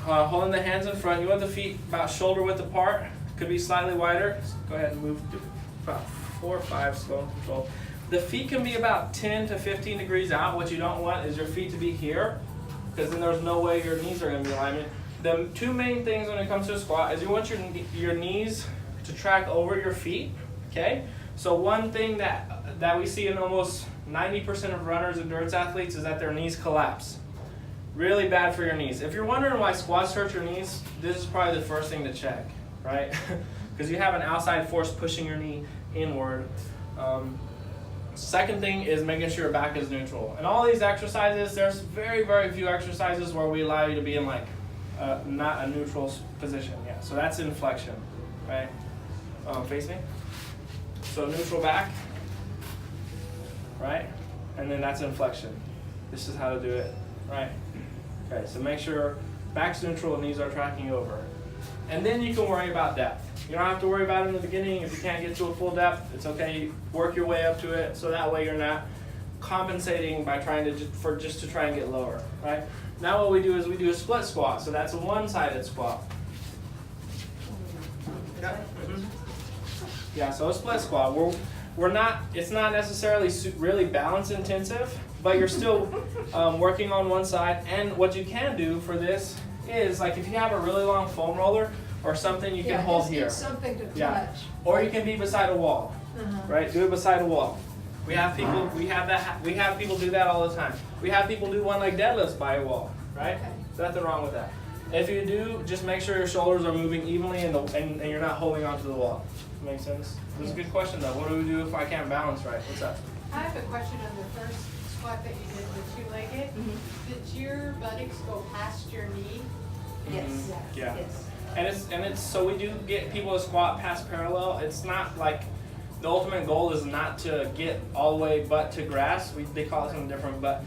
holding the hands in front, you want the feet about shoulder width apart, could be slightly wider. So go ahead and move to about 4 or 5, slow and controlled. The feet can be about 10 to 15 degrees out. What you don't want is your feet to be here, because then there's no way your knees are going to be in alignment. the two main things when it comes to a squat is you want your knees to track over your feet, okay? So one thing that we see in almost 90% of runners, endurance athletes, is that their knees collapse. Really bad for your knees. If you're wondering why squats hurt your knees, this is probably the first thing to check, right? Because you have an outside force pushing your knee inward. Second thing is making sure your back is neutral. And all these exercises, there's very, very few exercises where we allow you to be in like not a neutral position. Yeah, so that's inflection, right? Face me. So neutral back, right? And then that's inflection. This is how to do it, right? Okay, so make sure back's neutral, knees are tracking over. And then you can worry about depth. You don't have to worry about it in the beginning. If you can't get to a full depth, it's okay. Work your way up to it, so that way you're not compensating by trying to just to try and get lower, right? Now what we do is we do a split squat. So that's a one-sided squat. Yeah. Yeah. So a split squat. We're not. It's not necessarily really balance intensive, but you're still working on one side. And what you can do for this is, like, if you have a really long foam roller or something, you can hold just here. need something to touch. Yeah. Or you can be beside a wall, right? Do it beside a wall. We have people. We have people do that all the time. We have people do one leg deadlifts by a wall, right? Okay. Nothing wrong with that. If you do, just make sure your shoulders are moving evenly and you're not holding onto the wall. Make sense? This is a good question though. What do we do if I can't balance right? What's up? I have a question on the first squat that you did, the two-legged. Did your buttocks go past your knee? Yes. Yeah. Yes. And it's so we do get people to squat past parallel. It's not like the ultimate goal is not to get all the way butt to grass. They call it something different, but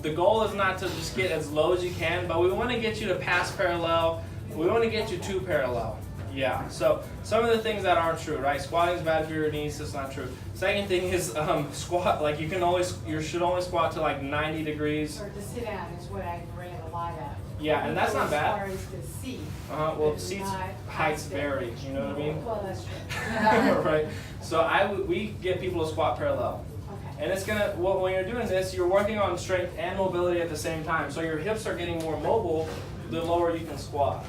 the goal is not to just get as low as you can, but we want to get you to pass parallel. We want to get you to parallel. Yeah. So some of the things that aren't true, right? Squatting is bad for your knees. That's not true. Second thing is squat. Like you should only squat to like 90 degrees. Or to sit down is what I read a lot of. Yeah, and that's not bad. As far as the seat. Well, seats heights vary. You know what I mean? Well, that's true. Right. So we get people to squat parallel. Okay. And it's gonna, well, when you're doing this, you're working on strength and mobility at the same time. So your hips are getting more mobile the lower you can squat,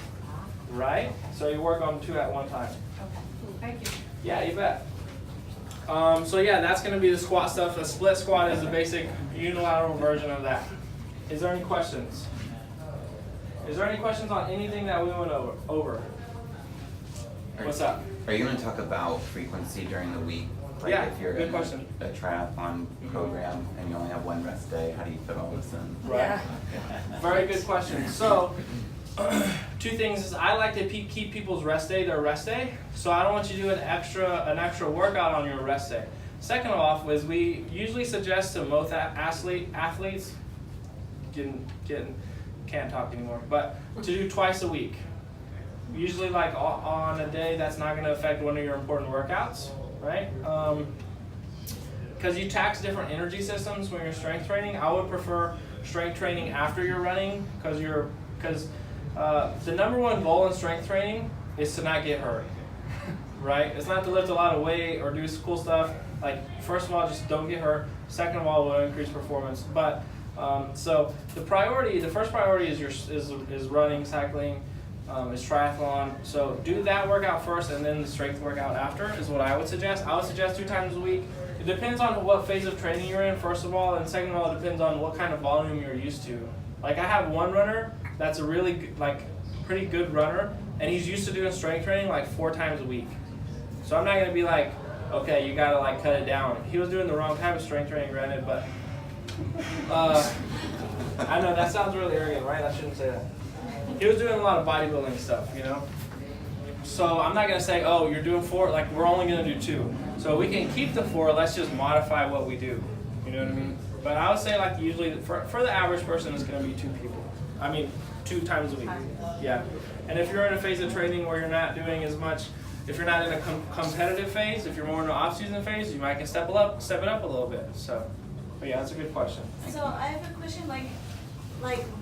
right? So you work on two at one time. Okay, thank you. Yeah, you bet. So yeah, that's gonna be the squat stuff. A split squat is the basic unilateral version of that. Is there any questions? Is there any questions on anything that we went over? What's up? Are you going to talk about frequency during the week? Like Yeah, if you're good in question. a triathlon program and you only have one rest day, how do you fit all this in? Right. Very good question. So, two things is I like to keep people's rest day their rest day. So I don't want you to do an extra workout on your rest day. Second off, was we usually suggest to most athletes, can't talk anymore, but to do twice a week. Usually like on a day that's not going to affect one of your important workouts, right? Because you tax different energy systems when you're strength training. I would prefer strength training after you're running because the number one goal in strength training is to not get hurt, right? It's not to lift a lot of weight or do cool stuff. Like, first of all, just don't get hurt. Second of all, will increase performance. But so the first priority is running, cycling, is triathlon. So do that workout first, and then the strength workout after is what I would suggest. I would suggest 2 times a week. It depends on what phase of training you're in, first of all, and second of all, it depends on what kind of volume you're used to. Like I have one runner that's a really pretty good runner, and he's used to doing strength training like 4 times a week. So I'm not gonna be like, okay, you gotta like cut it down. He was doing the wrong type of strength training, granted, but I know that sounds really arrogant, right? I shouldn't say that. He was doing a lot of bodybuilding stuff, you know? So I'm not gonna say, oh, you're doing 4, like we're only gonna do 2. So we can keep the 4, let's just modify what we do. You know what I mean? But I would say like usually for the average person it's gonna be 2 people. I mean 2 times a week. Yeah. And if you're in a phase of training where you're not doing as much, if you're not in a competitive phase, if you're more in an off-season phase, you might can step it up a little bit. So, but yeah, that's a good question. So I have a question, like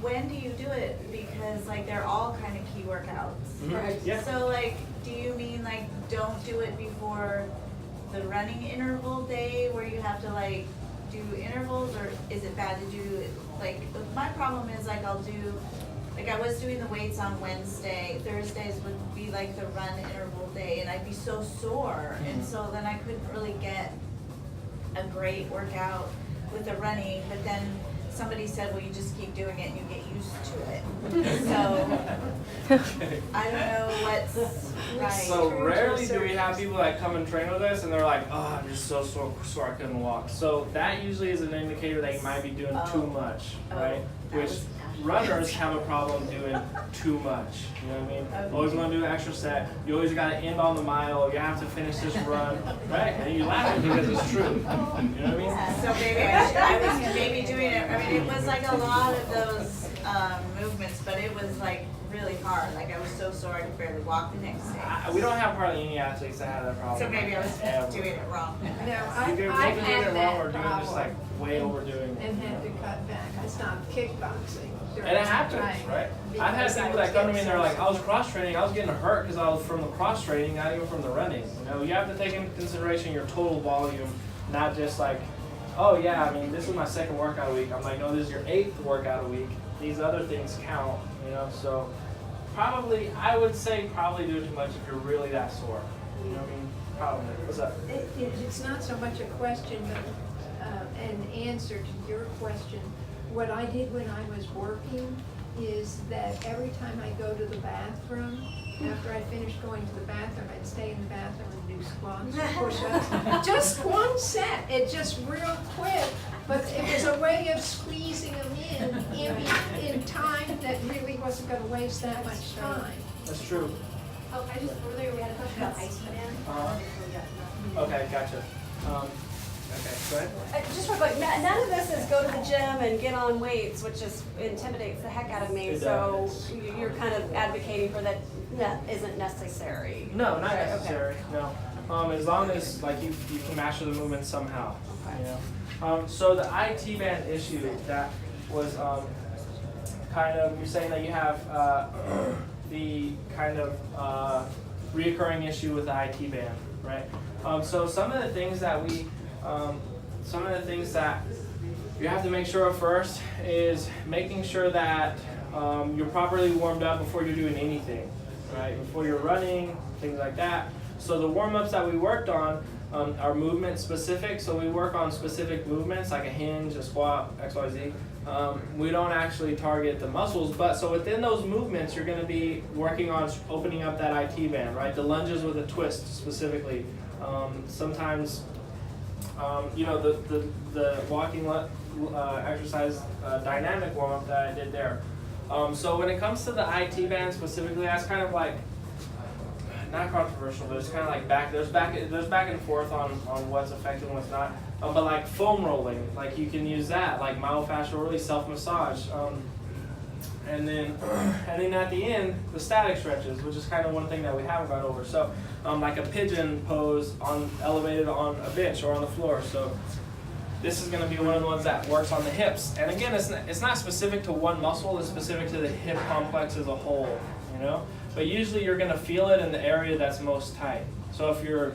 when do you do it? Because like they're all kind of key workouts. Right. Yeah. So like, do you mean like don't do it before the running interval day where you have to like do intervals, or is it bad to do it? Like my problem is like I'll do like I was doing the weights on Wednesday, Thursdays would be like the run interval day, and I'd be so sore, and so then I couldn't really get a great workout with the running, but then somebody said, well, you just keep doing it and you get used to it. So, I don't know what's right. So rarely do we have people that come and train with us and they're like, oh, I'm just so sore I couldn't walk. So that usually is an indicator that you might be doing too much, right? Which runners have a problem doing too much. You know what I mean? Always want to do an extra set. You always got to end on the mile. You have to finish this run, right? And you laugh because it's true. You know what I mean? So maybe I was maybe doing it. I mean, it was like a lot of those movements, but it was like really hard. Like I was so sore I could barely walk the next day. We don't have hardly any athletes that have that problem. So maybe I was Ever. doing it wrong. No, You're I've maybe doing had it wrong or that doing just like problem way overdoing it. and had to cut back. I stopped kickboxing. And it happens, right? I've had people that come to me and they're like, I was cross training, I was getting hurt because I was from the cross training, not even from the running. You know, you have to take into consideration your total volume, not just like, oh yeah, I mean, this is my second workout a week. I'm like, no, this is your 8th workout a week. These other things count, you know, so probably, I would say probably do too much if you're really that sore. You know what I mean? Probably. What's up? It's not so much a question, but an answer to your question. What I did when I was working is that every time I go to the bathroom, after I finished going to the bathroom, I'd stay in the bathroom and do squats, push-ups. Just one set, it just real quick, but it was a way of squeezing them in time that really wasn't gonna waste that much time. That's true. Oh, I just, earlier we had a question about ice band. Okay, gotcha. Okay, go ahead. Just real quick, none of this is go to the gym and get on weights, which just intimidates the heck out of me. It So does. you're kind of advocating for that isn't necessary. No, not Right, okay. necessary. No, as long as like you can master the movement somehow. Okay. You know. So the IT band issue that was kind of you're saying that you have the kind of reoccurring issue with the IT band, right? So some of the things that you have to make sure of first is making sure that you're properly warmed up before you're doing anything, right? Before you're running, things like that. So the warm-ups that we worked on are movement specific. So we work on specific movements like a hinge, a squat, XYZ. We don't actually target the muscles, but so within those movements, you're going to be working on opening up that IT band, right? The lunges with a twist specifically. Sometimes, you know, the walking exercise dynamic warm-up that I did there. So when it comes to the IT band specifically, that's kind of like, not controversial, but it's kind of like there's back and forth on what's effective and what's not. But like foam rolling, like you can use that, like myofascial release, self-massage. And then at the end, the static stretches, which is kind of one thing that we haven't gone over. So like a pigeon pose elevated on a bench or on the floor. So this is going to be one of the ones that works on the hips. And again, it's not specific to one muscle, it's specific to the hip complex as a whole, you know? But usually you're going to feel it in the area that's most tight. So if you're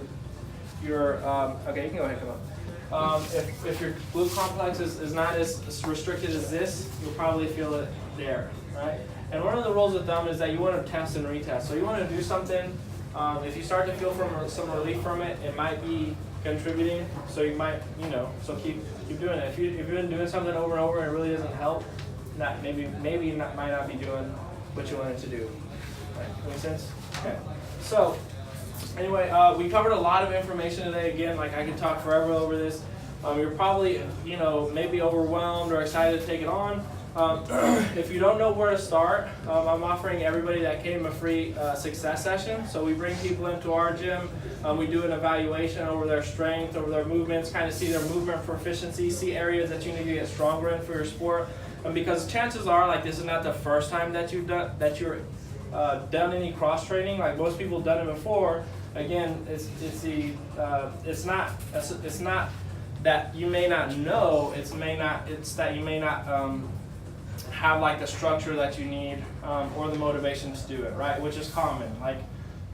okay, you can go ahead, come on. If your glute complex is not as restricted as this, you'll probably feel it there, right? And one of the rules of thumb is that you want to test and retest. So you want to do something, if you start to feel some relief from it, it might be contributing, so you might, you know, so keep doing it. If you've been doing something over and over and it really doesn't help, maybe you might not be doing what you wanted to do. Right? Make sense? Okay. So anyway, we covered a lot of information today. Again, like I could talk forever over this. You're probably, you know, maybe overwhelmed or excited to take it on. If you don't know where to start, I'm offering everybody that came a free success session. So we bring people into our gym. We do an evaluation over their strength, over their movements, kind of see their movement proficiency, see areas that you need to get stronger in for your sport. Because chances are, like, this is not the first time that you're done any cross training. Like most people have done it before. Again, it's not that you may not know. It's that you may not have like the structure that you need or the motivation to do it, right? Which is common. Like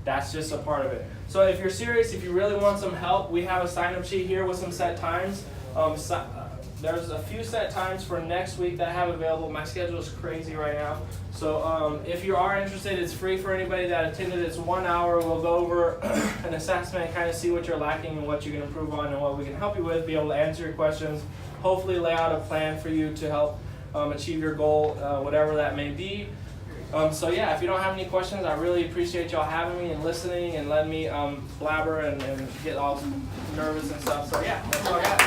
that's just a part of it. So if you're serious, if you really want some help, we have a sign-up sheet here with some set times. There's a few set times for next week that I have available. My schedule is crazy right now. So if you are interested, it's free for anybody that attended. It's 1 hour. We'll go over an assessment, kind of see what you're lacking and what you can improve on and what we can help you with, be able to answer your questions, hopefully lay out a plan for you to help achieve your goal, whatever that may be. So yeah, if you don't have any questions, I really appreciate y'all having me and listening and letting me blabber and get all nervous and stuff. So yeah, that's all I got.